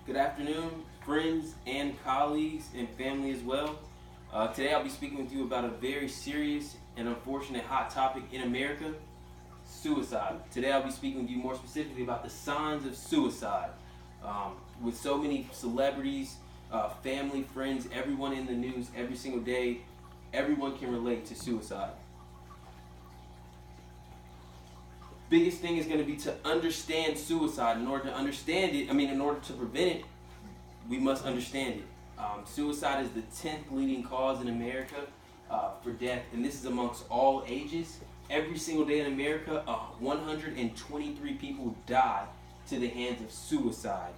Good afternoon, friends and colleagues and family as well. Today I'll be speaking with you about a very serious and unfortunate hot topic in America, suicide. Today I'll be speaking with you more specifically about the signs of suicide. With so many celebrities, family, friends, everyone in the news every single day, everyone can relate to suicide. Biggest thing is going to be to understand suicide. In order to understand it, in order to prevent it, we must understand it. Suicide is the 10th leading cause in America for death, and this is amongst all ages. Every single day in America, 123 people die to the hands of suicide.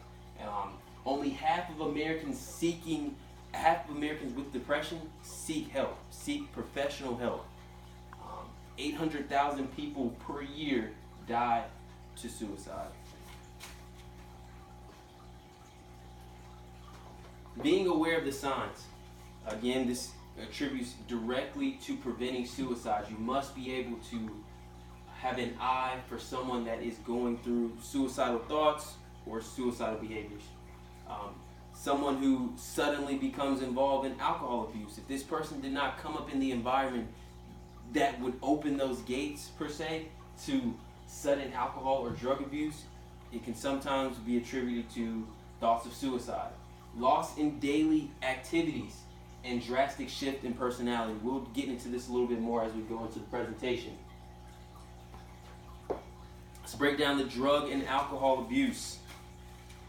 Only half of Americans with depression seek help, seek professional help. 800,000 people per year die to suicide. Being aware of the signs. Again, this attributes directly to preventing suicide. You must be able to have an eye for someone that is going through suicidal thoughts or suicidal behaviors. Someone who suddenly becomes involved in alcohol abuse. If this person did not come up in the environment that would open those gates, per se, to sudden alcohol or drug abuse, it can sometimes be attributed to thoughts of suicide. Loss in daily activities and drastic shift in personality. We'll get into this a little bit more as we go into the presentation. Let's break down the drug and alcohol abuse.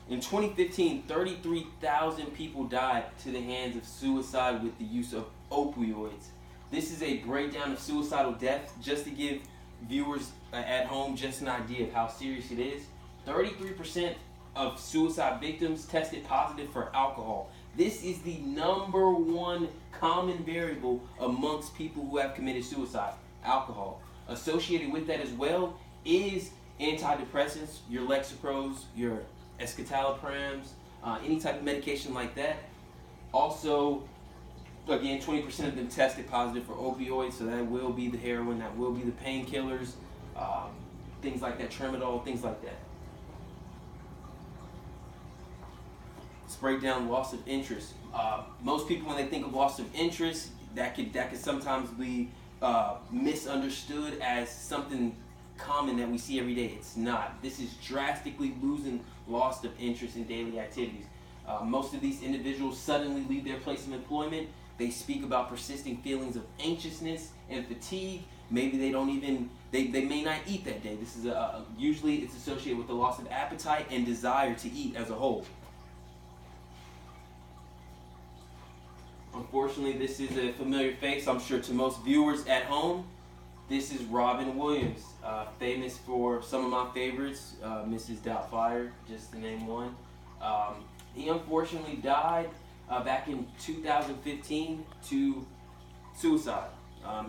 In 2015, 33,000 people died to the hands of suicide with the use of opioids. This is a breakdown of suicidal death, just to give viewers at home just an idea of how serious it is. 33% of suicide victims tested positive for alcohol. This is the number one common variable amongst people who have committed suicide, alcohol. Associated with that as well is antidepressants, your Lexapros, your escitalopram, any type of medication like that. Also, again, 20% of them tested positive for opioids, so that will be the heroin, that will be the painkillers, things like that, tramadol, things like that. Let's break down loss of interest. Most people, when they think of loss of interest, that could sometimes be misunderstood as something common that we see every day. It's not. This is drastically losing loss of interest in daily activities. Most of these individuals suddenly leave their place of employment. They speak about persisting feelings of anxiousness and fatigue. Maybe they don't even, they may not eat that day. This is usually it's associated with the loss of appetite and desire to eat as a whole. Unfortunately, this is a familiar face, I'm sure, to most viewers at home. This is Robin Williams, famous for some of my favorites, Mrs. Doubtfire, just to name one. He unfortunately died back in 2015 to suicide.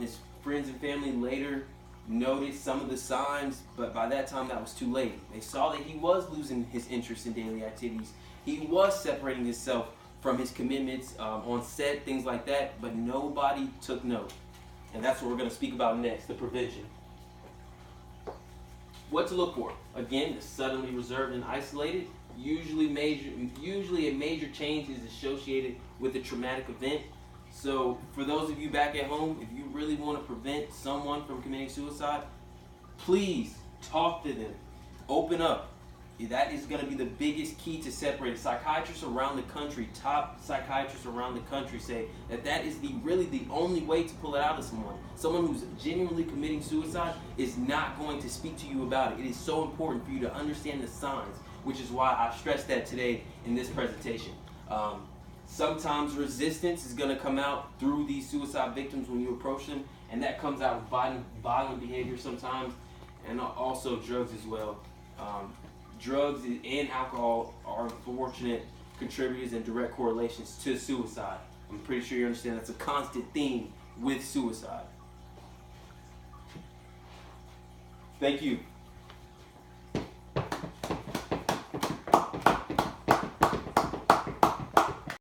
His friends and family later noticed some of the signs, but by that time that was too late. They saw that he was losing his interest in daily activities. He was separating himself from his commitments on set, things like that, but nobody took note. And that's what we're going to speak about next, the prevention. What to look for? Again, it's suddenly reserved and isolated. Usually a major change is associated with a traumatic event. So for those of you back at home, if you really want to prevent someone from committing suicide, please talk to them. Open up. That is going to be the biggest key to separate. Psychiatrists around the country, top psychiatrists around the country, say that is really the only way to pull it out of someone. Someone who's genuinely committing suicide is not going to speak to you about it. It is so important for you to understand the signs, which is why I stressed that today in this presentation. Sometimes resistance is going to come out through these suicide victims when you approach them, and that comes out with violent behavior sometimes, and also drugs as well. Drugs and alcohol are unfortunate contributors and direct correlations to suicide. I'm pretty sure you understand that's a constant theme with suicide. Thank you.